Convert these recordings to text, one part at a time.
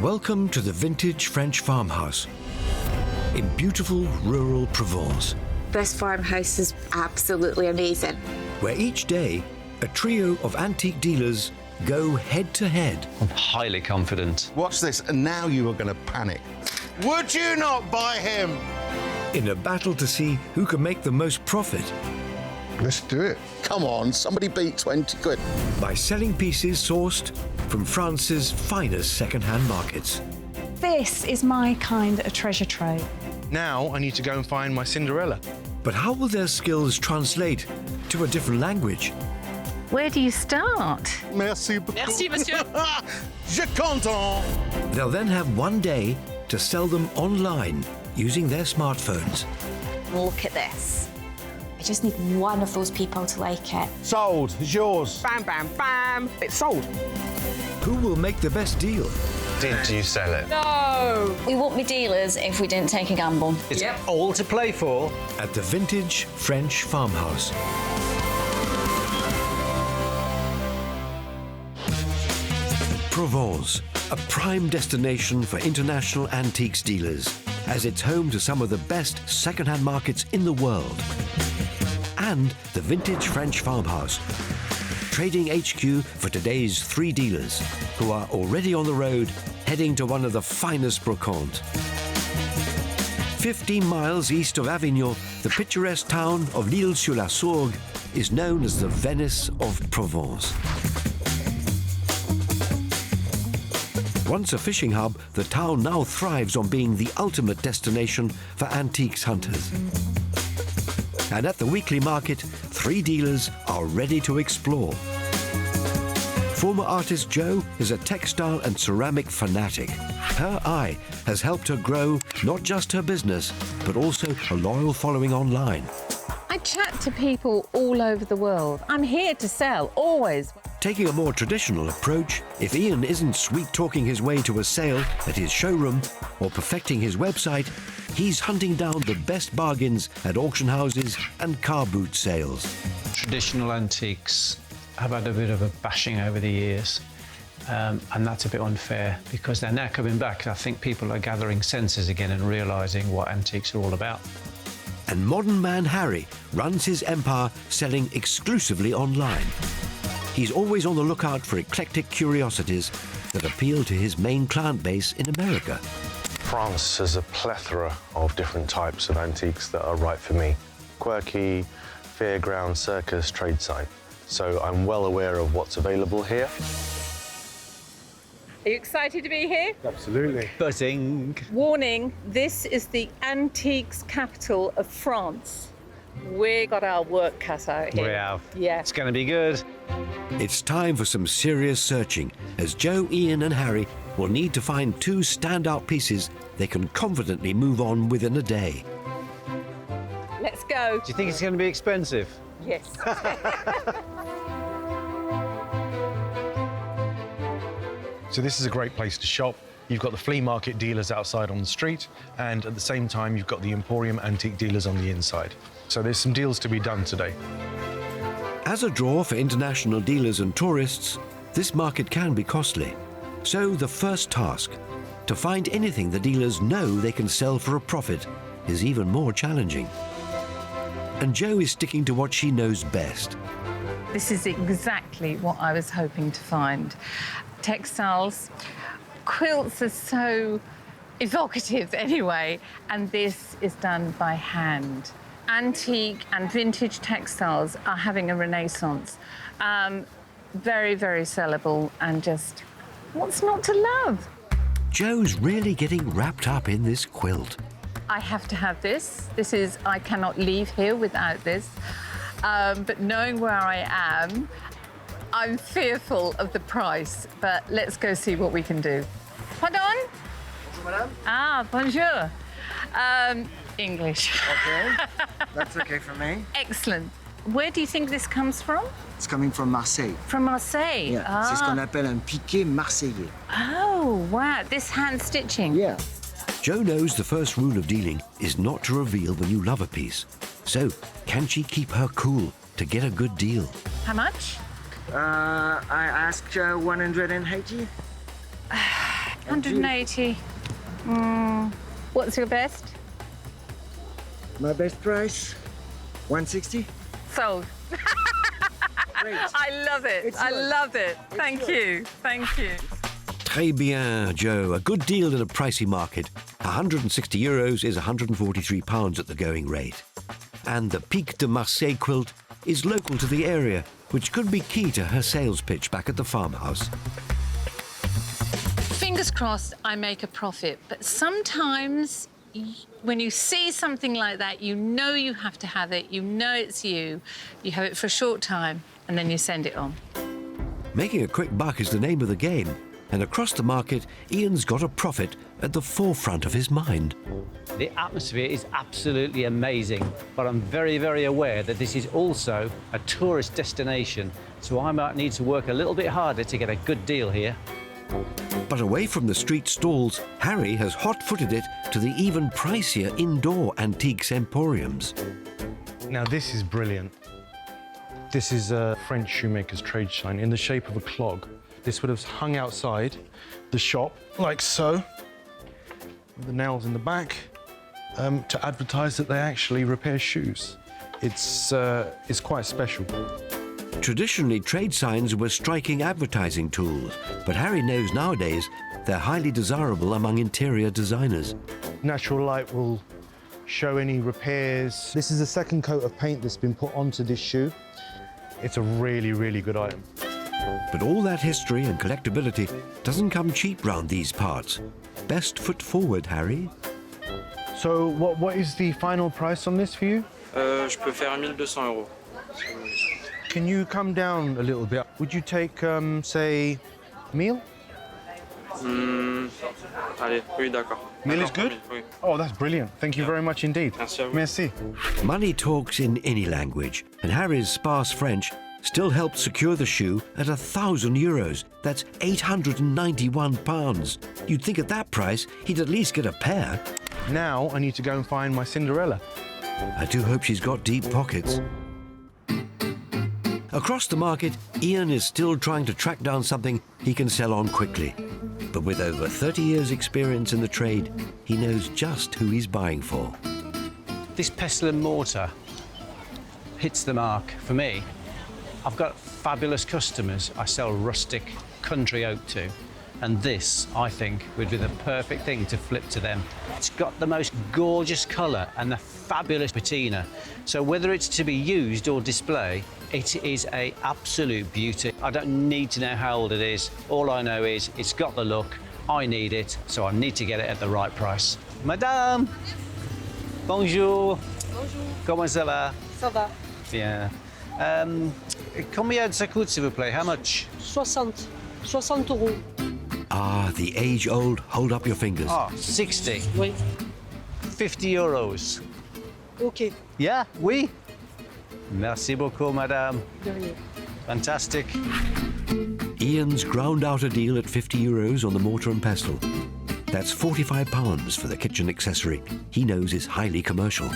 Welcome to the Vintage French Farmhouse in beautiful rural Provence, This farmhouse is absolutely amazing. where each day a trio of antique dealers go head to head I'm highly confident. Watch this, and now you are going to panic. Would you not buy him? in a battle to see who can make the most profit Let's do it. Come on, somebody beat 20 quid. by selling pieces sourced from France's finest second-hand markets. This is my kind of treasure trove. Now I need to go and find my Cinderella. But how will their skills translate to a different language? Where do you start? Merci beaucoup. Merci, monsieur. Je content. They'll then have one day to sell them online using their smartphones. Look at this. I just need one of those people to like it. Sold. It's yours. Bam, bam, bam. It's sold. Who will make the best deal? Did you sell it? No. We won't be dealers if we didn't take a gamble. It's all to play for. At the Vintage French Farmhouse. Provence, a prime destination for international antiques dealers, as it's home to some of the best second-hand markets in the world. And the Vintage French Farmhouse, trading HQ for today's 3 dealers, who are already on the road, heading to one of the finest Brocante. 15 miles east of Avignon, the picturesque town of sur la Sorgue is known as the Venice of Provence. Once a fishing hub, the town now thrives on being the ultimate destination for antiques hunters. And at the weekly market, 3 dealers are ready to explore. Former artist Jo is a textile and ceramic fanatic. Her eye has helped her grow not just her business, but also a loyal following online. I chat to people all over the world. I'm here to sell, always. Taking a more traditional approach, if Ian isn't sweet-talking his way to a sale at his showroom or perfecting his website, he's hunting down the best bargains at auction houses and car boot sales. Traditional antiques have had a bit of a bashing over the years, and that's a bit unfair because they're now coming back. I think people are gathering senses again and realising what antiques are all about. And modern man Harry runs his empire selling exclusively online. He's always on the lookout for eclectic curiosities that appeal to his main client base in America. France has a plethora of different types of antiques that are right for me. Quirky, fairground, circus, trade site. So I'm well aware of what's available here. Are you excited to be here? Absolutely. Buzzing. Warning, this is the antiques capital of France. We got our work cut out here. We have. Yeah. It's going to be good. It's time for some serious searching, as Jo, Ian and Harry will need to find 2 standout pieces they can confidently move on within a day. Let's go. Do you think it's going to be expensive? Yes. So this is a great place to shop. You've got the flea market dealers outside on the street, and at the same time, you've got the Emporium antique dealers on the inside. So there's some deals to be done today. As a draw for international dealers and tourists, this market can be costly. So the first task, to find anything the dealers know they can sell for a profit, is even more challenging. And Jo is sticking to what she knows best. This is exactly what I was hoping to find. Textiles, quilts are so evocative anyway, and this is done by hand. Antique and vintage textiles are having a renaissance. Very, very sellable, and just what's not to love? Jo's really getting wrapped up in this quilt. I have to have this. I cannot leave here without this. But knowing where I am, I'm fearful of the price, but let's go see what we can do. Pardon? Bonjour, madame. Ah, bonjour. English. Okay. That's okay for me. Excellent. Where do you think this comes from? It's coming from Marseille. From Marseille? Yeah, c'est ce qu'on appelle un piqué marseillais. Oh, wow. This hand stitching? Yeah. Jo knows the first rule of dealing is not to reveal when you love a piece. So, can she keep her cool to get a good deal? How much? I ask 180. 180. What's your best? My best price, 160. Sold. I love it. I love it. Thank you. Thank you. Très bien, Joe. A good deal in a pricey market. 160 euros is 143 pounds at the going rate. And the Pique de Marseille quilt is local to the area, which could be key to her sales pitch back at the farmhouse. Fingers crossed I make a profit, but sometimes when you see something like that, you know you have to have it, you know it's you have it for a short time, and then you send it on. Making a quick buck is the name of the game, and across the market, Ian's got a profit at the forefront of his mind. The atmosphere is absolutely amazing, but I'm very, very aware that this is also a tourist destination, so I might need to work a little bit harder to get a good deal here. But away from the street stalls, Harry has hot-footed it to the even pricier indoor antiques emporiums. Now this is brilliant. This is a French shoemaker's trade sign in the shape of a clog. This would have hung outside the shop, like so, with the nails in the back, to advertise that they actually repair shoes. It's quite special. Traditionally, trade signs were striking advertising tools, but Harry knows nowadays they're highly desirable among interior designers. Natural light will show any repairs. This is the second coat of paint that's been put onto this shoe. It's a really, really good item. But all that history and collectability doesn't come cheap round these parts. Best foot forward, Harry. So what is the final price on this for you? Je peux faire 1200 euros. Can you come down a little bit? Would you take, say, meal? Allez, oui, d'accord. Meal is good? Oui. Oh, that's brilliant. Thank you very much indeed. Merci à vous. Merci. Money talks in any language, and Harry's sparse French still helped secure the shoe at 1,000 euros. That's 891 pounds. You'd think at that price he'd at least get a pair. Now I need to go and find my Cinderella. I do hope she's got deep pockets. Across the market, Ian is still trying to track down something he can sell on quickly. But with over 30 years' experience in the trade, he knows just who he's buying for. This pestle and mortar hits the mark for me. I've got fabulous customers I sell rustic country oak to, and this, I think, would be the perfect thing to flip to them. It's got the most gorgeous colour and the fabulous patina, so whether it's to be used or display, it is an absolute beauty. I don't need to know how old it is. All I know is it's got the look, I need it, so I need to get it at the right price. Madame! Bonjour! Bonjour. Comment ça va? Ça va. Bien. Combien ça coûte, s'il vous plaît? How much? 60. 60 euros. Ah, the age-old hold up your fingers. Ah, 60. Oui. 50 euros. OK. Yeah, oui. Merci beaucoup, madame. De rien. Fantastic. Ian's ground out a deal at 50 euros on the mortar and pestle. That's 45 pounds for the kitchen accessory he knows is highly commercial.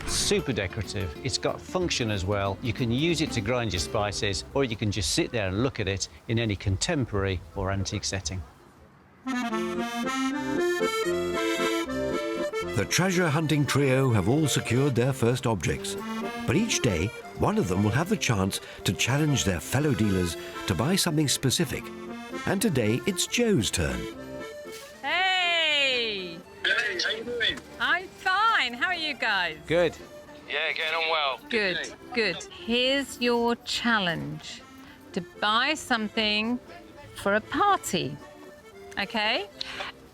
Super decorative. It's got function as well. You can use it to grind your spices, or you can just sit there and look at it in any contemporary or antique setting. The treasure hunting trio have all secured their first objects, but each day one of them will have the chance to challenge their fellow dealers to buy something specific. And today it's Joe's turn. Hey! Hey, how you doing? I'm fine. How are you guys? Good. Yeah, getting on well. Good, good. Here's your challenge. To buy something for a party, okay?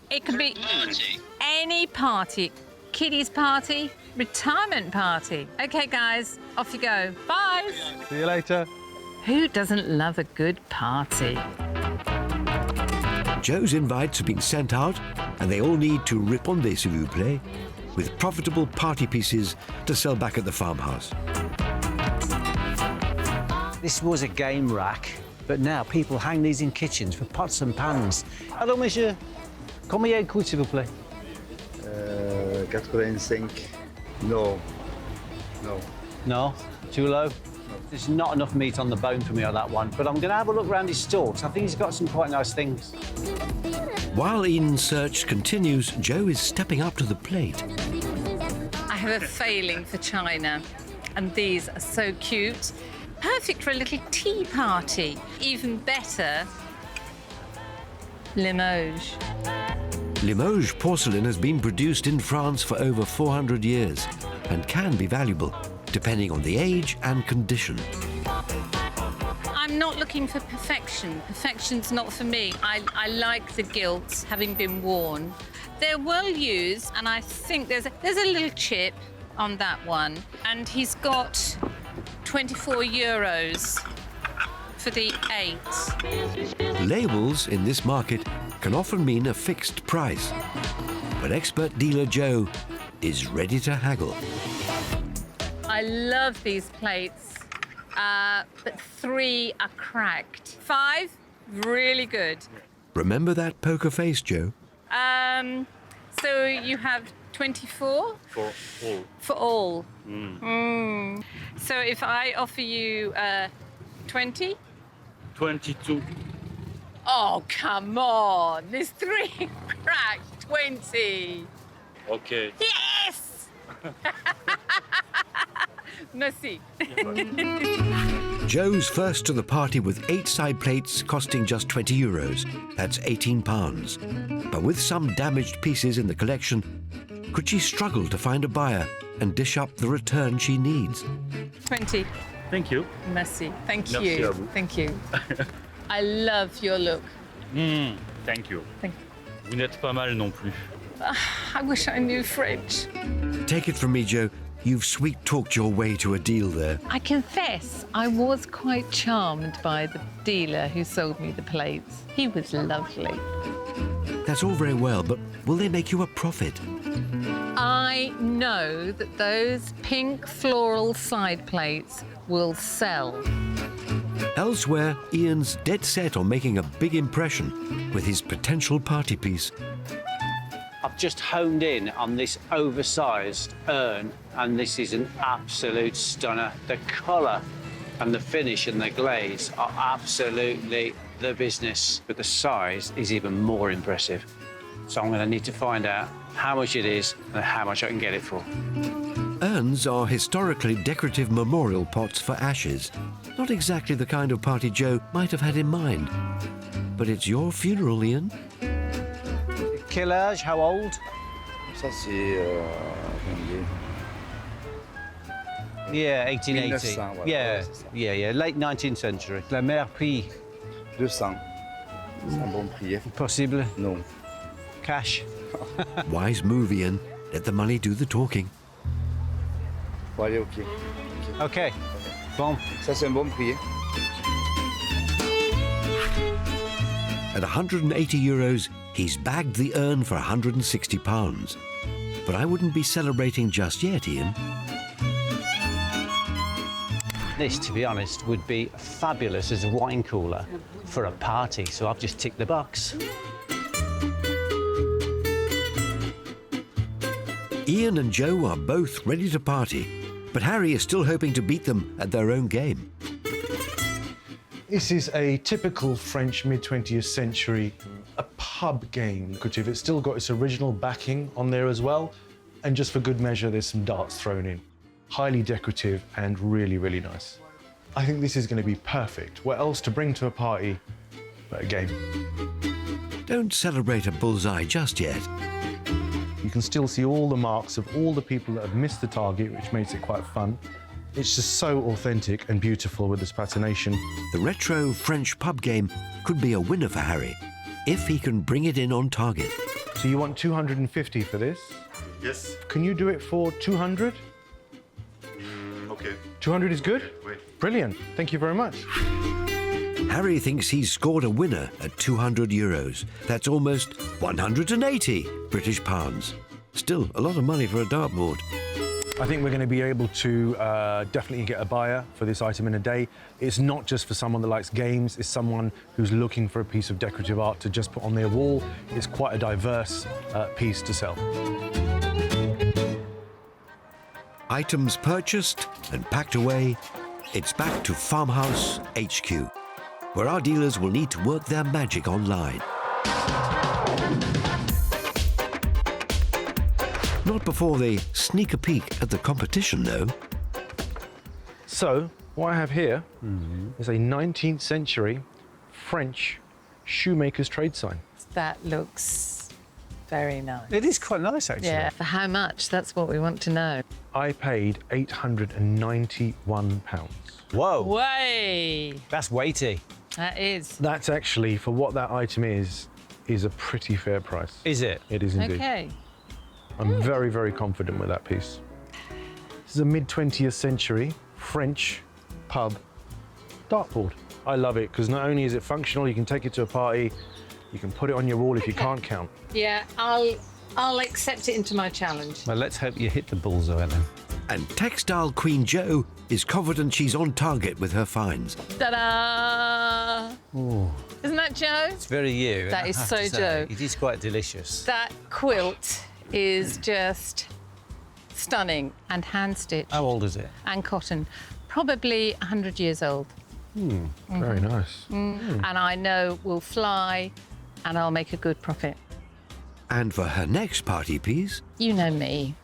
It could be any party. Kiddies party, retirement party. Okay, guys, off you go. Bye. See you later. Who doesn't love a good party? Joe's invites have been sent out, and they all need to répondre, s'il vous plaît, with profitable party pieces to sell back at the farmhouse. This was a game rack, but now people hang these in kitchens for pots and pans. Hello, monsieur. Combien coûte, s'il vous plaît? 85. No. No. No? Too low? There's not enough meat on the bone for me on that one, but I'm going to have a look around his store, 'cause I think he's got some quite nice things. While Ian's search continues, Joe is stepping up to the plate. I have a failing for china, and these are so cute. Perfect for a little tea party. Even better, Limoges. Limoges porcelain has been produced in France for over 400 years and can be valuable, depending on the age and condition. I'm not looking for perfection. Perfection's not for me. I like the gilt having been worn. They're well used, and I think there's a little chip on that one. And he's got 24 euros for the 8. Labels in this market can often mean a fixed price, but expert dealer Joe is ready to haggle. I love these plates, but 3 are cracked. 5, really good. Remember that poker face, Joe? So you have 24? For all. For all. So if I offer you 20? 22. Oh, come on. There's 3 cracked. 20. Okay. Yes! Merci. Joe's first to the party with 8 side plates costing just 20 euros. That's 18 pounds. But with some damaged pieces in the collection, could she struggle to find a buyer and dish up the return she needs? 20. Thank you. Merci. Thank Merci you. à vous. Thank you. I love your look. Thank you. Thank Vous n'êtes pas mal non plus. I wish I knew French. Take it from me, Joe, you've sweet-talked your way to a deal there. I confess, I was quite charmed by the dealer who sold me the plates. He was lovely. That's all very well, but will they make you a profit? I know that those pink floral side plates will sell. Elsewhere, Ian's dead set on making a big impression with his potential party piece. I've just honed in on this oversized urn, and this is an absolute stunner. The colour and the finish and the glaze are absolutely the business, but the size is even more impressive. So I'm going to need to find out how much it is and how much I can get it for. Urns are historically decorative memorial pots for ashes. Not exactly the kind of party Joe might have had in mind. But it's your funeral, Ian. Quel âge? How old? Ça, c'est... Yeah, 1880. 1900, voilà. Yeah, Ouais, c'est ça. yeah, late 19th century. La mère prix. 200. C'est un bon prix. Possible? Non. Cash. Wise move, Ian. Let the money do the talking. Bon, allez, OK. OK. Bon. Ça, c'est un bon prix. At 180 euros, he's bagged the urn for 160 pounds. But I wouldn't be celebrating just yet, Ian. This, to be honest, would be fabulous as a wine cooler for a party, so I've just ticked the box. Ian and Joe are both ready to party, but Harry is still hoping to beat them at their own game. This is a typical French mid-20th century, a pub game. It's still got its original backing on there as well. And just for good measure, there's some darts thrown in. Highly decorative and really, really nice. I think this is going to be perfect. What else to bring to a party but a game? Don't celebrate a bullseye just yet. You can still see all the marks of all the people that have missed the target, which makes it quite fun. It's just so authentic and beautiful with this patination. The retro French pub game could be a winner for Harry, if he can bring it in on target. So you want 250 for this? Yes. Can you do it for 200? OK. 200 is good? Oui. Brilliant. Thank you very much. Harry thinks he's scored a winner at 200 euros. That's almost 180 British pounds. Still a lot of money for a dartboard. I think we're going to be able to definitely get a buyer for this item in a day. It's not just for someone that likes games, it's someone who's looking for a piece of decorative art to just put on their wall. It's quite a diverse piece to sell. Items purchased and packed away, It's back to Farmhouse HQ, where our dealers will need to work their magic online. Not before they sneak a peek at the competition, though. So, what I have here is a 19th century French shoemaker's trade sign. That looks very nice. It is quite nice, actually. Yeah, for how much? That's what we want to know. I paid £891. Whoa. Way! That's weighty. That is. That's actually, for what that item is a pretty fair price. Is it? It is indeed. Okay. I'm very, very confident with that piece. This is a mid-20th century French pub dartboard. I love it because not only is it functional, you can take it to a party, you can put it on your wall if you can't count. Yeah, I'll accept it into my challenge. Well, let's hope you hit the bullseye then. And textile queen Jo is confident she's on target with her finds. Ta-da! Ooh. Isn't that Joe? It's very you. That I is have so to say. Joe. It is quite delicious. That quilt is just stunning and hand-stitched. How old is it? And cotton. Probably 100 years old. Very nice. And I know will fly and I'll make a good profit. And for her next party piece, You know me.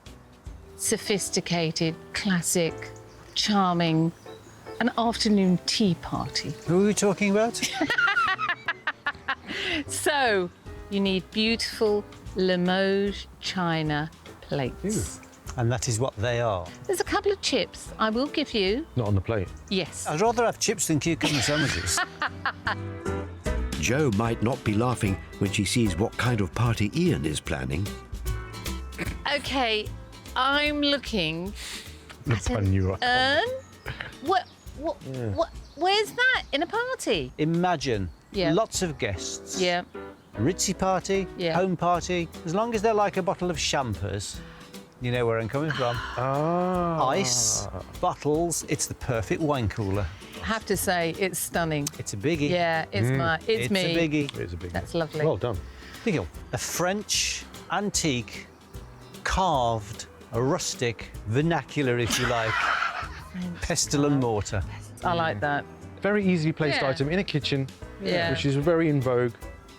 Sophisticated, classic, charming, an afternoon tea party. Who are we talking about? So, you need beautiful Limoges china plates. And that is what they are. There's a couple of chips I will give you. Not on the plate. Yes. I'd rather have chips than cucumber sandwiches. Jo might not be laughing when she sees what kind of party Ian is planning. Okay, I'm looking The at pun an you are. urn. What, where's that in a party? Imagine Yeah. lots of guests. Yeah. Ritzy party, Yeah. home party. As long as they're like a bottle of champers, you know where I'm coming from. Ice, bottles, it's the perfect wine cooler. I have to say, it's stunning. It's a biggie. Yeah, it's It's me. a biggie. It is a big That's lovely. Well done. Think of a French, antique, carved, a rustic, vernacular, if you like, pestle and mortar. I like that. Very easily placed Yeah. item in a kitchen, Yeah. which is very in vogue.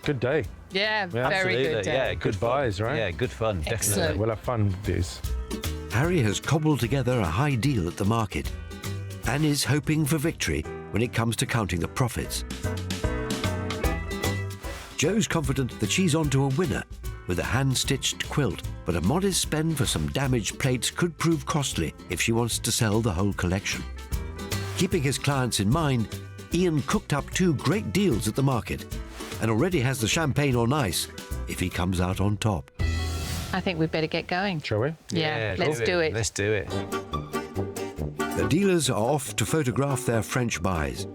Good day. Yeah, very Absolutely, good day. yeah, Good fun. buys, right? Yeah, good fun, Excellent. definitely. We'll have fun with this. Harry has cobbled together a high deal at the market and is hoping for victory when it comes to counting the profits. Jo's confident that she's onto a winner with a hand-stitched quilt, but a modest spend for some damaged plates could prove costly if she wants to sell the whole collection. Keeping his clients in mind, Ian cooked up 2 great deals at the market and already has the champagne on ice if he comes out on top. I think we'd better get going. Shall we? Yeah, let's do it. Let's do it. The dealers are off to photograph their French buys.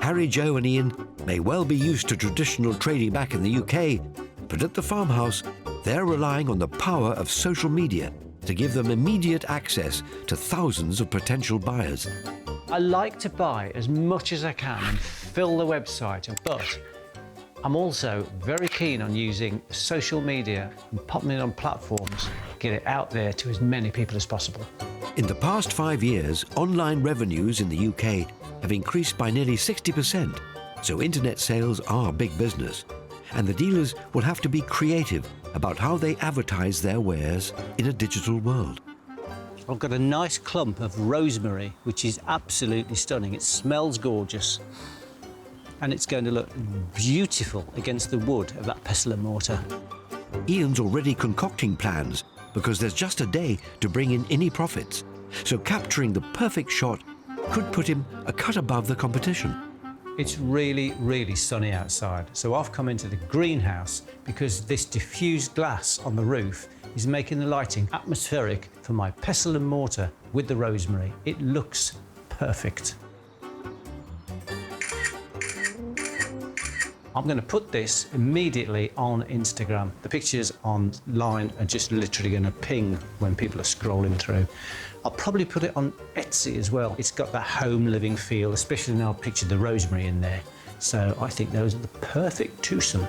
Harry, Jo and Ian may well be used to traditional trading back in the UK, but at the farmhouse, they're relying on the power of social media to give them immediate access to thousands of potential buyers. I like to buy as much as I can and fill the website, but I'm also very keen on using social media and popping it on platforms, get it out there to as many people as possible. In the past 5 years, online revenues in the UK have increased by nearly 60%, so internet sales are big business, and the dealers will have to be creative about how they advertise their wares in a digital world. I've got a nice clump of rosemary, which is absolutely stunning. It smells gorgeous, and it's going to look beautiful against the wood of that pestle and mortar. Ian's already concocting plans because there's just a day to bring in any profits, so capturing the perfect shot could put him a cut above the competition. It's really, really sunny outside, so I've come into the greenhouse because this diffused glass on the roof is making the lighting atmospheric for my pestle and mortar with the rosemary. It looks perfect. I'm going to put this immediately on Instagram. The pictures online are just literally going to ping when people are scrolling through. I'll probably put it on Etsy as well. It's got that home living feel, especially now I've pictured the rosemary in there. So I think those are the perfect twosome.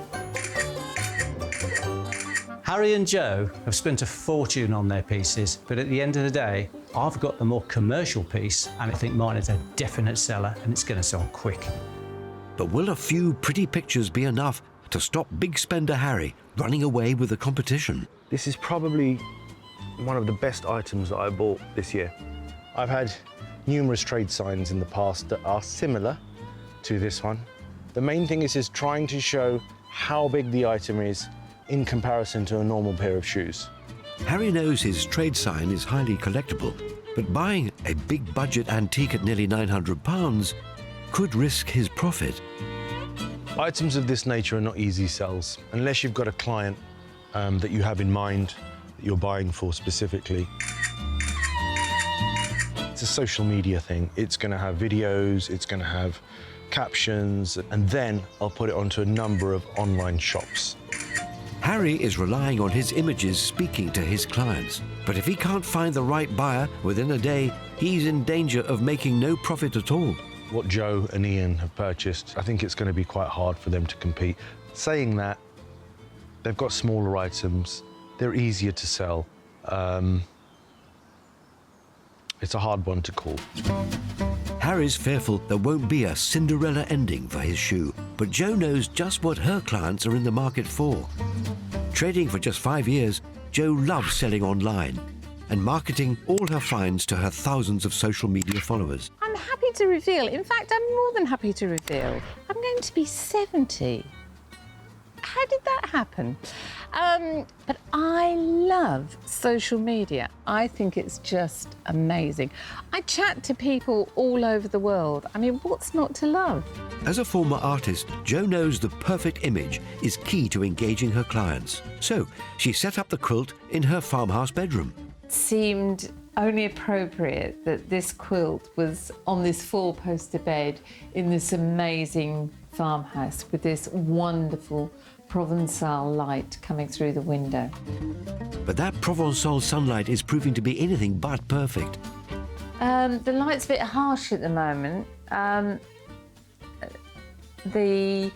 Harry and Jo have spent a fortune on their pieces, but at the end of the day, I've got the more commercial piece, and I think mine is a definite seller, and it's going to sell quick. But will a few pretty pictures be enough to stop big spender Harry running away with the competition? This is probably one of the best items that I bought this year. I've had numerous trade signs in the past that are similar to this one. The main thing is trying to show how big the item is in comparison to a normal pair of shoes. Harry knows his trade sign is highly collectible, but buying a big budget antique at nearly £900 could risk his profit. Items of this nature are not easy sells, unless you've got a client that you have in mind that you're buying for specifically. It's a social media thing. It's going to have videos, it's going to have captions, and then I'll put it onto a number of online shops. Harry is relying on his images speaking to his clients, but if he can't find the right buyer within a day, he's in danger of making no profit at all. What Joe and Ian have purchased, I think it's going to be quite hard for them to compete. Saying that, they've got smaller items, they're easier to sell. It's a hard one to call. Harry's fearful there won't be a Cinderella ending for his shoe, but Jo knows just what her clients are in the market for. Trading for just 5 years, Jo loves selling online and marketing all her finds to her thousands of social media followers. I'm happy to reveal, in fact, I'm more than happy to reveal, I'm going to be 70. How did that happen? But I love social media. I think it's just amazing. I chat to people all over the world. I mean, what's not to love? As a former artist, Jo knows the perfect image is key to engaging her clients. So she set up the quilt in her farmhouse bedroom. It seemed only appropriate that this quilt was on this four-poster bed in this amazing farmhouse with this wonderful Provençal light coming through the window. But that Provençal sunlight is proving to be anything but perfect. The light's a bit harsh at the moment. The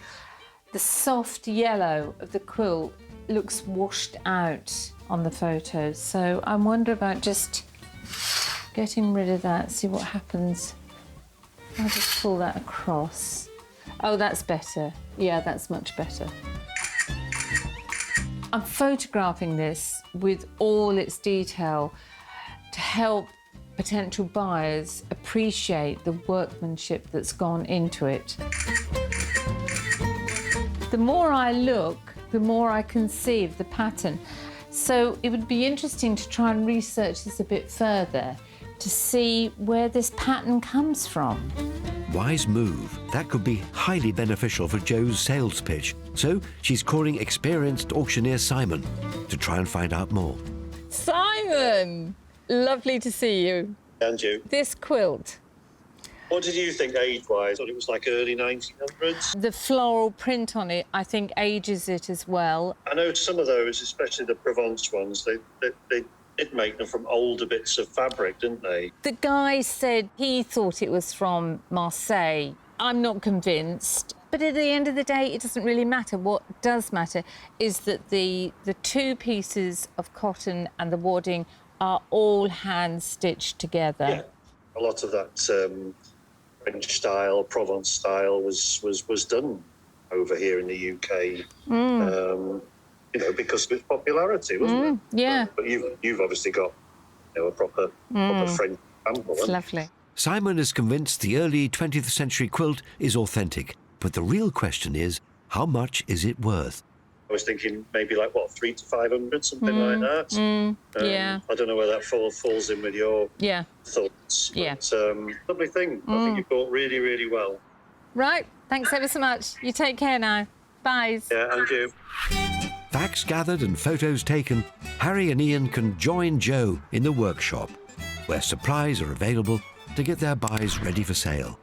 soft yellow of the quilt looks washed out on the photos, so I wonder about just getting rid of that, see what happens. I'll just pull that across. Oh, that's better. Yeah, that's much better. I'm photographing this with all its detail to help potential buyers appreciate the workmanship that's gone into it. The more I look, the more I conceive the pattern. So it would be interesting to try and research this a bit further to see where this pattern comes from. Wise move. That could be highly beneficial for Jo's sales pitch. So she's calling experienced auctioneer Simon to try and find out more. Simon! Lovely to see you. And you. This quilt. What did you think age-wise? I thought it was like early 1900s. The floral print on it, I think, ages it as well. I know some of those, especially the Provence ones, they did make them from older bits of fabric, didn't they? The guy said he thought it was from Marseille. I'm not convinced. But at the end of the day, it doesn't really matter. What does matter is that the two pieces of cotton and the wadding are all hand-stitched together. Yeah. A lot of that French style, Provence style was done over here in the UK. You know, because of its popularity, wasn't it? Yeah. But you've obviously got, you know, a proper French example. It's lovely. Simon is convinced the early 20th century quilt is authentic, but the real question is, how much is it worth? I was thinking maybe like, what, 300 to 500, something like that. Yeah. I don't know where that falls in with your thoughts. Yeah. But, lovely thing. I think you bought really, really well. Right. Thanks ever so much. You take care now. Bye. Yeah, and you. Facts gathered and photos taken, Harry and Ian can join Jo in the workshop, where supplies are available to get their buys ready for sale.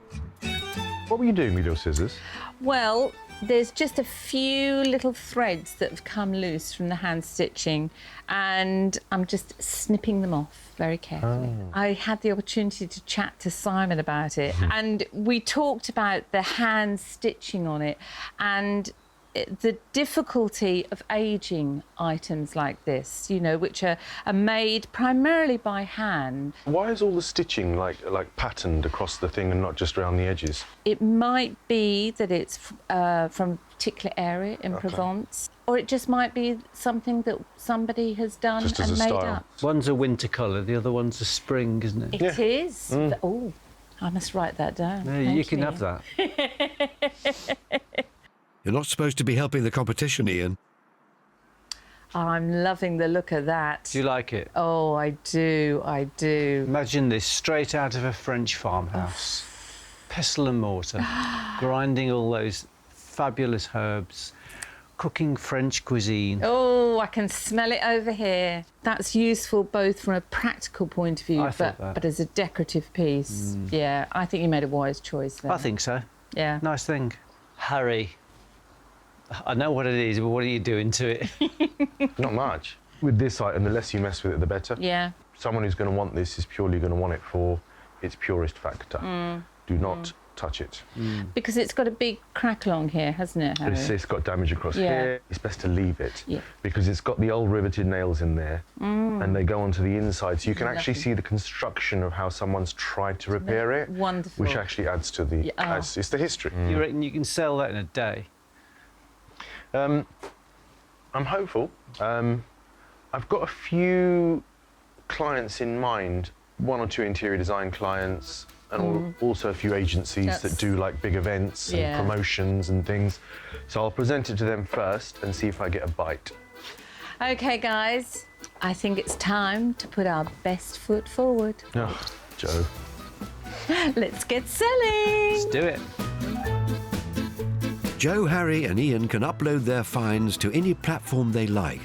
What were you doing with your scissors? Well, there's just a few little threads that have come loose from the hand stitching, and I'm just snipping them off very carefully. I had the opportunity to chat to Simon about it, and we talked about the hand stitching on it, and the difficulty of aging items like this, you know, which are made primarily by hand. Why is all the stitching like patterned across the thing and not just around the edges? It might be that it's from a particular area in Provence, or it just might be something that somebody has done just and as a made style. up. One's a winter colour, the other one's a spring, isn't it? It is. Oh, I must write that down. Yeah, you can have that. You're not supposed to be helping the competition, Ian. I'm loving the look of that. Do you like it? Oh, I do, I do. Imagine this straight out of a French farmhouse. Pestle and mortar, grinding all those fabulous herbs, cooking French cuisine. Oh, I can smell it over here. That's useful both from a practical point of view, but as a decorative piece. Yeah, I think you made a wise choice there. I think so. Yeah. Nice thing. Harry, I know what it is, but what are you doing to it? Not much. With this item, the less you mess with it, the better. Yeah. Someone who's going to want this is purely going to want it for its purest factor. Do not touch it. Because it's got a big crack along here, hasn't it, Harry? It's got damage across here. It's best to leave it because it's got the old riveted nails in there and they go onto the inside. So you can actually see the construction of how someone's tried to repair it. Wonderful. Which actually adds to the... it's the history. You reckon you can sell that in a day? I'm hopeful. I've got a few clients in mind, 1 or 2 interior design clients, and also a few agencies that do like big events and promotions and things. So I'll present it to them first and see if I get a bite. OK, guys, I think it's time to put our best foot forward. Oh, Joe. Let's get selling. Let's do it. Joe, Harry and Ian can upload their finds to any platform they like,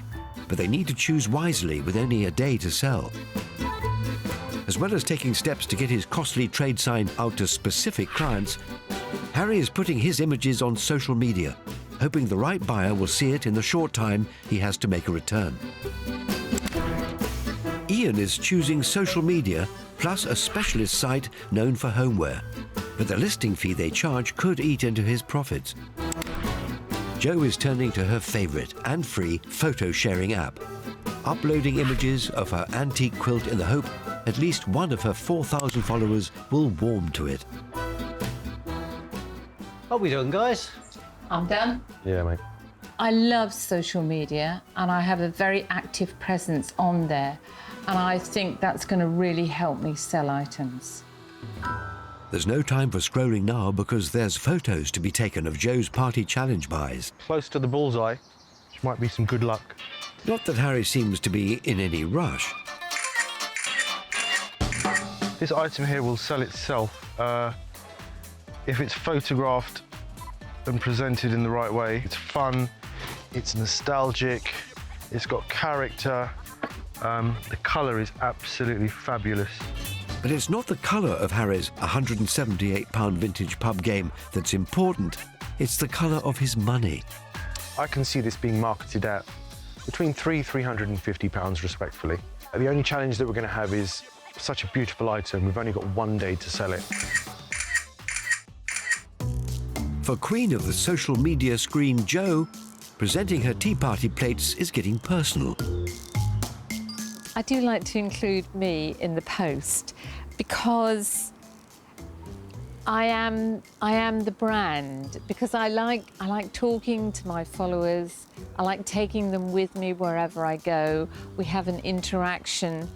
but they need to choose wisely with only a day to sell. As well as taking steps to get his costly trade sign out to specific clients, Harry is putting his images on social media, hoping the right buyer will see it in the short time he has to make a return. Ian is choosing social media plus a specialist site known for homeware, but the listing fee they charge could eat into his profits. Jo is turning to her favourite and free photo-sharing app, uploading images of her antique quilt in the hope at least one of her 4,000 followers will warm to it. Are we done, guys? I'm done. Yeah, mate. I love social media and I have a very active presence on there, and I think that's going to really help me sell items. There's no time for scrolling now because there's photos to be taken of Jo's party challenge buys. Close to the bullseye, which might be some good luck. Not that Harry seems to be in any rush. This item here will sell itself if it's photographed and presented in the right way. It's fun, it's nostalgic, it's got character. The colour is absolutely fabulous. But it's not the colour of Harry's £178 vintage pub game that's important. It's the colour of his money. I can see this being marketed at between £350 respectfully. The only challenge that we're going to have is such a beautiful item. We've only got 1 day to sell it. For queen of the social media screen, Jo, presenting her tea party plates is getting personal. I do like to include me in the post because I am the brand, because I like talking to my followers. I like taking them with me wherever I go. We have an interaction,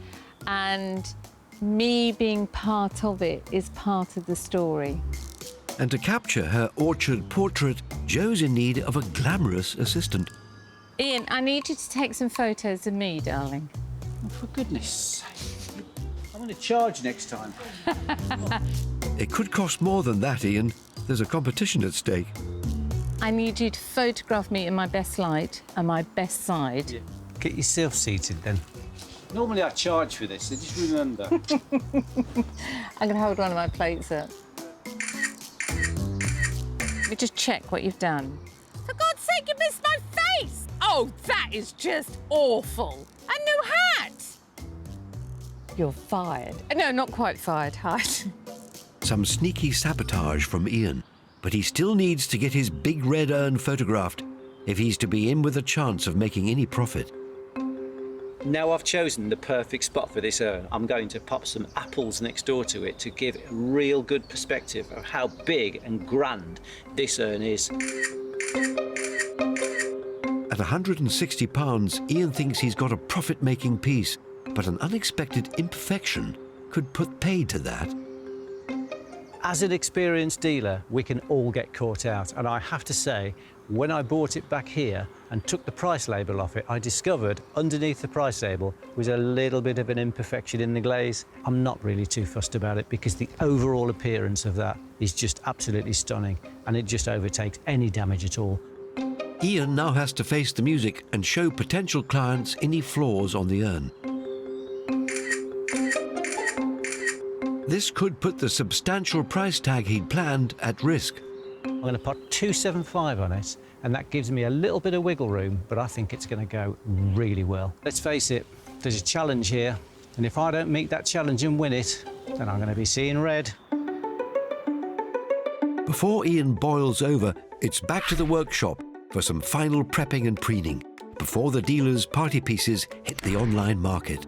and me being part of it is part of the story. And to capture her orchard portrait, Jo's in need of a glamorous assistant. Ian, I need you to take some photos of me, darling. Oh, for goodness sake. I'm going to charge next time. It could cost more than that, Ian. There's a competition at stake. I need you to photograph me in my best light and my best side. Yeah. Get yourself seated then. Normally I charge for this, so just remember. I'm going to hold one of my plates up. Let me just check what you've done. For God's sake, you missed my face! Oh, that is just awful. A new hat! You're fired. No, not quite fired, Hyde. Some sneaky sabotage from Ian, but he still needs to get his big red urn photographed if he's to be in with a chance of making any profit. Now I've chosen the perfect spot for this urn, I'm going to pop some apples next door to it to give a real good perspective of how big and grand this urn is. At £160, Ian thinks he's got a profit-making piece, but an unexpected imperfection could put paid to that. As an experienced dealer, we can all get caught out. And I have to say, when I bought it back here and took the price label off it, I discovered underneath the price label was a little bit of an imperfection in the glaze. I'm not really too fussed about it because the overall appearance of that is just absolutely stunning and it just overtakes any damage at all. Ian now has to face the music and show potential clients any flaws on the urn. This could put the substantial price tag he'd planned at risk. I'm going to put 275 on it, and that gives me a little bit of wiggle room, but I think it's going to go really well. Let's face it, there's a challenge here, and if I don't meet that challenge and win it, then I'm going to be seeing red. Before Ian boils over, it's back to the workshop for some final prepping and preening before the dealer's party pieces hit the online market.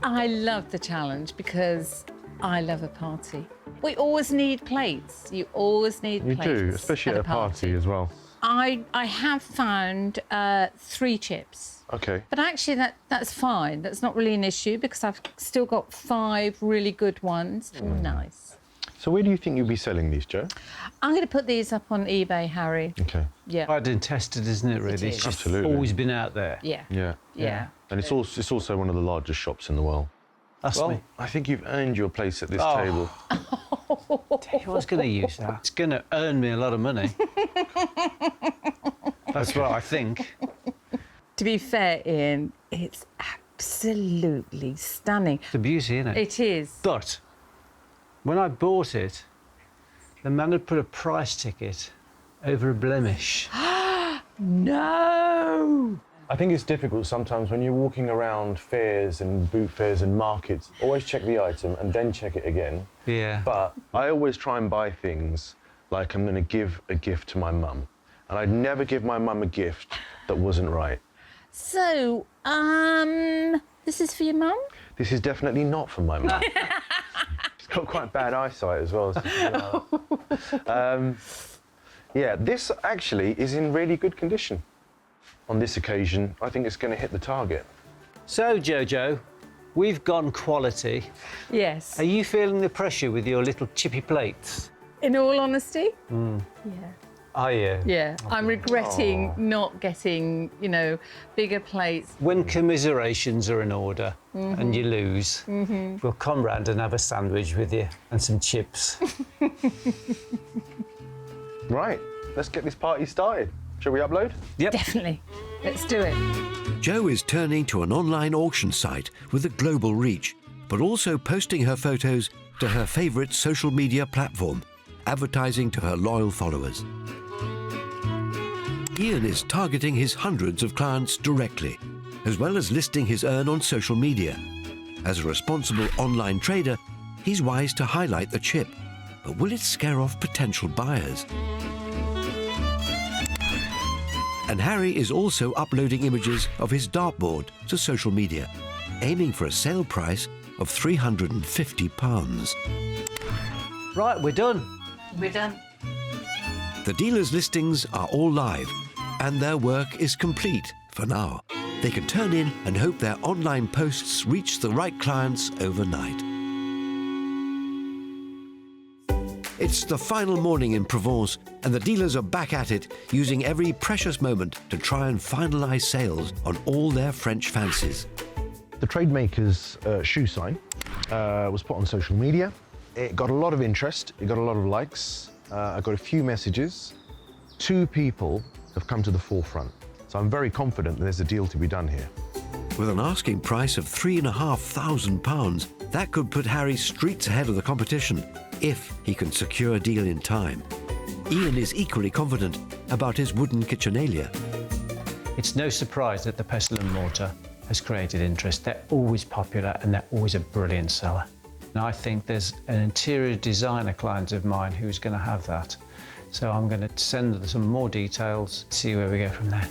I love the challenge because I love a party. We always need plates. You always need plates. You do, especially at a party as well. I have found 3 chips. Okay. But actually that's fine. That's not really an issue because I've still got 5 really good ones. Nice. So where do you think you'll be selling these, Jo? I'm going to put these up on eBay, Harry. Okay. Yeah. Tried and tested, isn't it, really? It is. It's just Absolutely. always been out there. Yeah. Yeah. Yeah. And it's also one of the largest shops in the world. That's well, me. I think you've earned your place at this table. Tell you what's going to use that. It's going to earn me a lot of money. That's what I think. To be fair, Ian, it's absolutely stunning. The beauty, isn't it? It is. But when I bought it, the man had put a price ticket over a blemish. No! I think it's difficult sometimes when you're walking around fairs and boot fairs and markets. Always check the item and then check it again. Yeah. But I always try and buy things like I'm going to give a gift to my mum. And I'd never give my mum a gift that wasn't right. So, this is for your mum? This is definitely not for my mum. She's got quite bad eyesight as well. Yeah, this actually is in really good condition. On this occasion, I think it's going to hit the target. So, Jojo, we've gone quality. Yes. Are you feeling the pressure with your little chippy plates? In all honesty? Yeah. Are you? Yeah. I'm regretting not getting, you know, bigger plates. When commiserations are in order and you lose, we'll come round and have a sandwich with you and some chips. Right, let's get this party started. Shall we upload? Yep. Definitely. Let's do it. Jo is turning to an online auction site with a global reach, but also posting her photos to her favourite social media platform, advertising to her loyal followers. Ian is targeting his hundreds of clients directly, as well as listing his urn on social media. As a responsible online trader, he's wise to highlight the chip, but will it scare off potential buyers? And Harry is also uploading images of his dartboard to social media, aiming for a sale price of £350. Right, we're done. We're done. The dealers' listings are all live, and their work is complete for now. They can turn in and hope their online posts reach the right clients overnight. It's the final morning in Provence, and the dealers are back at it, using every precious moment to try and finalise sales on all their French fancies. The Trademaker's shoe sign was put on social media. It got a lot of interest, it got a lot of likes. I got a few messages. 2 people have come to the forefront. So I'm very confident there's a deal to be done here. With an asking price of £3,500, that could put Harry streets ahead of the competition, if he can secure a deal in time. Ian is equally confident about his wooden kitchenalia. It's no surprise that the pestle and mortar has created interest. They're always popular and they're always a brilliant seller. And I think there's an interior designer client of mine who's going to have that. So I'm going to send them some more details, see where we go from there.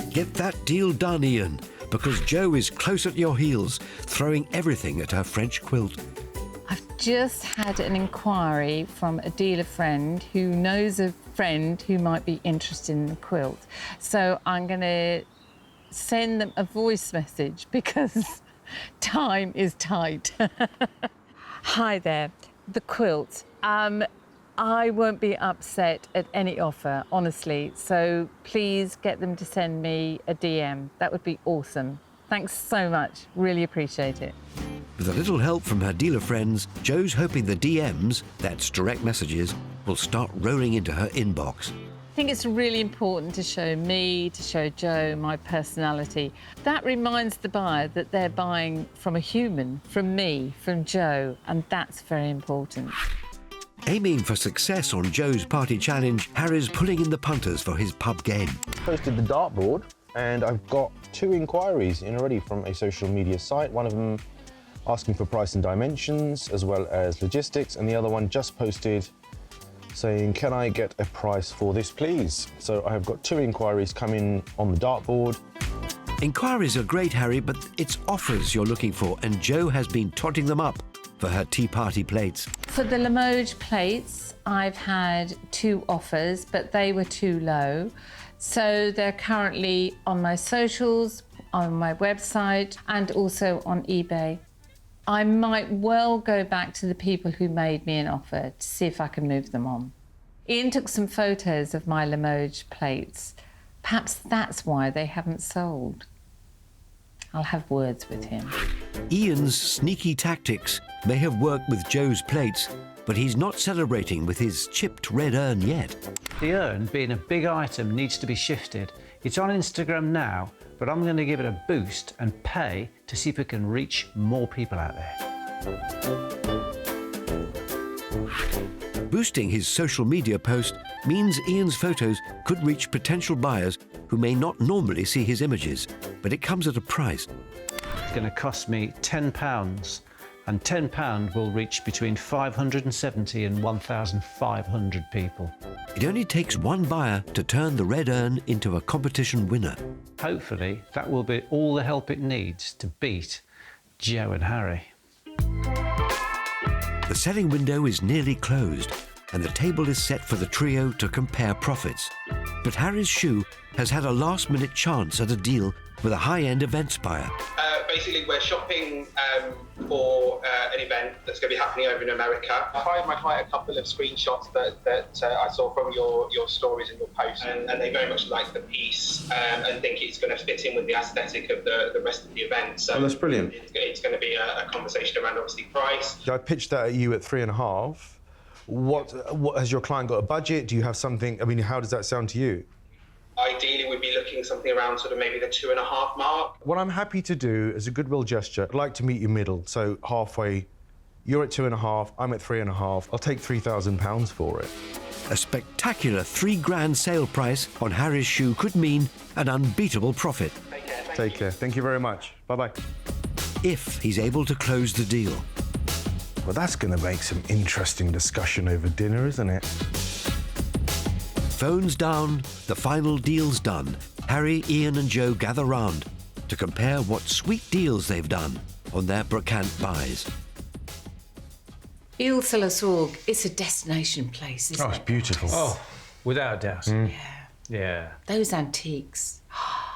Get that deal done, Ian, because Jo is close at your heels, throwing everything at her French quilt. I've just had an inquiry from a dealer friend who knows a friend who might be interested in the quilt. So I'm going to send them a voice message because time is tight. Hi there, the quilt. I won't be upset at any offer, honestly, so please get them to send me a DM. That would be awesome. Thanks so much, really appreciate it. With a little help from her dealer friends, Jo's hoping the DMs, that's direct messages, will start rolling into her inbox. I think it's really important to show me, to show Jo, my personality. That reminds the buyer that they're buying from a human, from me, from Jo, and that's very important. Aiming for success on Jo's party challenge, Harry's pulling in the punters for his pub game. Posted the dartboard, and I've got 2 inquiries in already from a social media site. One of them asking for price and dimensions, as well as logistics, and the other one just posted saying, can I get a price for this, please? So I have got 2 inquiries coming on the dartboard. Inquiries are great, Harry, but it's offers you're looking for, and Jo has been totting them up for her tea party plates. For the Limoges plates, I've had 2 offers, but they were too low. So they're currently on my socials, on my website, and also on eBay. I might well go back to the people who made me an offer to see if I can move them on. Ian took some photos of my Limoges plates. Perhaps that's why they haven't sold. I'll have words with him. Ian's sneaky tactics may have worked with Jo's plates, but he's not celebrating with his chipped red urn yet. The urn, being a big item, needs to be shifted. It's on Instagram now, but I'm going to give it a boost and pay to see if it can reach more people out there. Boosting his social media post means Ian's photos could reach potential buyers who may not normally see his images, but it comes at a price. It's going to cost me £10, and £10 will reach between 570 and 1,500 people. It only takes one buyer to turn the red urn into a competition winner. Hopefully, that will be all the help it needs to beat Jo and Harry. The selling window is nearly closed, and the table is set for the trio to compare profits. But Harry's shoe has had a last-minute chance at a deal with a high-end events buyer. Basically, we're shopping for an event that's going to be happening over in America. I fired my client a couple of screenshots that I saw from your stories and your posts, and they very much like the piece and think it's going to fit in with the aesthetic of the rest of the event. So that's brilliant. It's going to be a conversation around, obviously, price. I pitched that at you at 3.5. What has your client got a budget? Do you have something? I mean, how does that sound to you? Ideally, we'd be looking something around sort of maybe the 2.5 mark. What I'm happy to do as a goodwill gesture, I'd like to meet you middle, so halfway. You're at 2.5, I'm at 3.5. I'll take £3,000 for it. A spectacular £3,000 sale price on Harry's shoe could mean an unbeatable profit. Take care. Thank you very much. Bye-bye. If he's able to close the deal. Well, that's going to make some interesting discussion over dinner, isn't it? Phones down, the final deal's done. Harry, Ian and Jo gather round to compare what sweet deals they've done on their Brocante buys. Sur la Sorgue, it's a destination place, isn't it? Oh, it's beautiful. Oh, without a doubt. Yeah. Those antiques.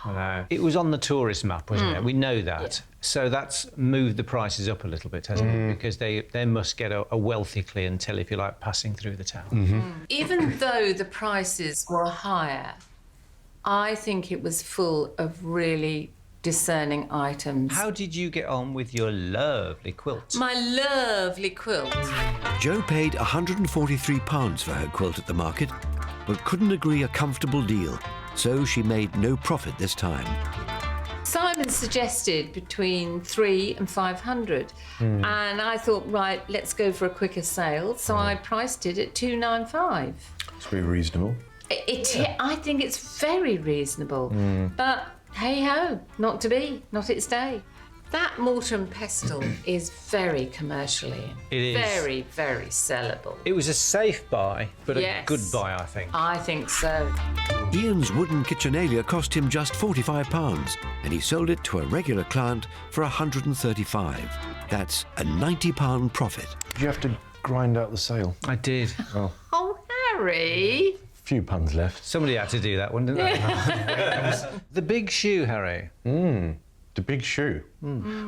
I know. It was on the tourist map, wasn't it? We know that. Yeah. So that's moved the prices up a little bit, hasn't it? Because they must get a wealthy clientele, if you like, passing through the town. Even though the prices were higher, I think it was full of really discerning items. How did you get on with your lovely quilt? My lovely quilt. Jo paid £143 for her quilt at the market, but couldn't agree a comfortable deal, so she made no profit this time. Simon suggested between 300 and 500, and I thought, right, let's go for a quicker sale, so I priced it at 295. It's very reasonable. I think it's very reasonable, but hey-ho, not to be, not its day. That mortar and pestle is very commercially. It is. Very, very sellable. It was a safe buy, but Yes. a good buy, I think. I think so. Ian's wooden kitchenalia cost him just £45, and he sold it to a regular client for £135. That's a £90 profit. Did you have to grind out the sale? I did. Oh, Oh, Harry. few puns left. Somebody had to do that one, didn't they? The big shoe, Harry. The big shoe.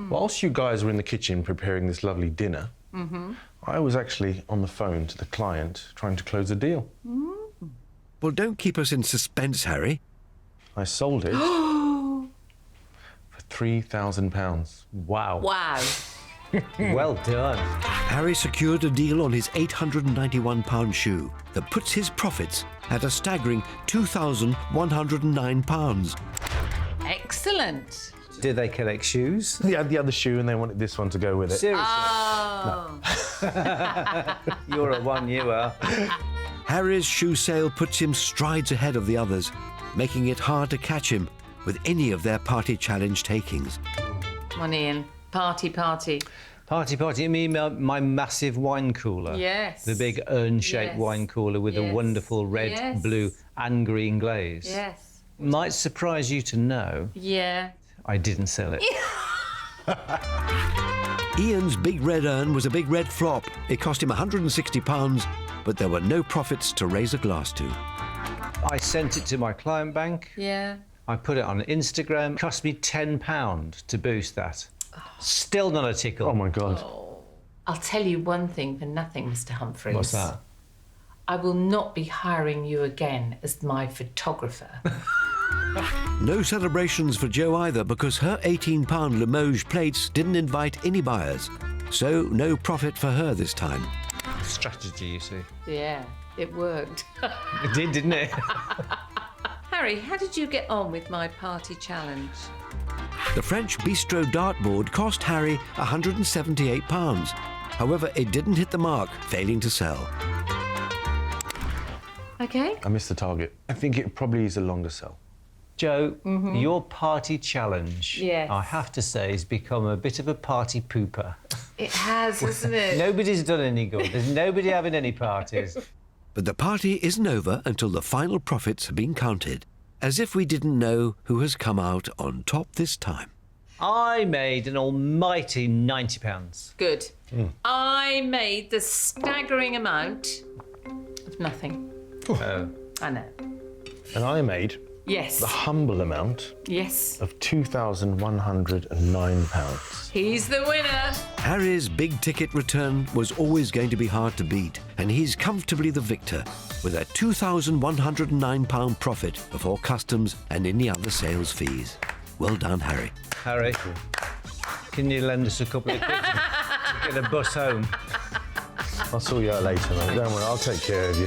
Whilst you guys were in the kitchen preparing this lovely dinner, I was actually on the phone to the client trying to close a deal. Well, don't keep us in suspense, Harry. I sold it for £3,000. Wow. Wow. Well done. Harry secured a deal on his £891 shoe that puts his profits at a staggering £2,109. Excellent. Did they collect shoes? They had the other shoe and they wanted this one to go with it. Seriously? Oh. You're a one, you are. Harry's shoe sale puts him strides ahead of the others, making it hard to catch him with any of their party challenge takings. Come on, Ian. Party, party. Party, party. You mean my massive wine cooler? Yes. The big urn-shaped Yes. wine cooler with a Yes. wonderful red, Yes. blue and green glaze. Yes. Might surprise you to know Yeah. I didn't sell it. Ian's big red urn was a big red flop. It cost him £160, but there were no profits to raise a glass to. I sent it to my client bank. Yeah. I put it on Instagram. Cost me £10 to boost that. Still not a tickle. Oh my God. I'll tell you one thing for nothing, Mr. Humphreys. What's that? I will not be hiring you again as my photographer. No celebrations for Jo either, because her £18 Limoges plates didn't invite any buyers. So no profit for her this time. Strategy, you see. Yeah, it worked. It did, didn't it? Harry, how did you get on with my party challenge? The French bistro dartboard cost Harry £178. However, it didn't hit the mark, failing to sell. Okay. I missed the target. I think it probably is a longer sell. Jo, your party challenge, Yes. I have to say, has become a bit of a party pooper. It has, hasn't it? Nobody's done any good. There's nobody having any parties. But the party isn't over until the final profits have been counted, as if we didn't know who has come out on top this time. I made an almighty £90. Good. I made the staggering amount of nothing. Oh. I know. And I made Yes. the humble amount Yes. of £2,109. He's the winner. Harry's big ticket return was always going to be hard to beat, and he's comfortably the victor with a £2,109 profit before customs and any other sales fees. Well done, Harry. Harry, can you lend us a couple of quid to get a bus home? I'll sort you out later, mate. Don't worry, I'll take care of you.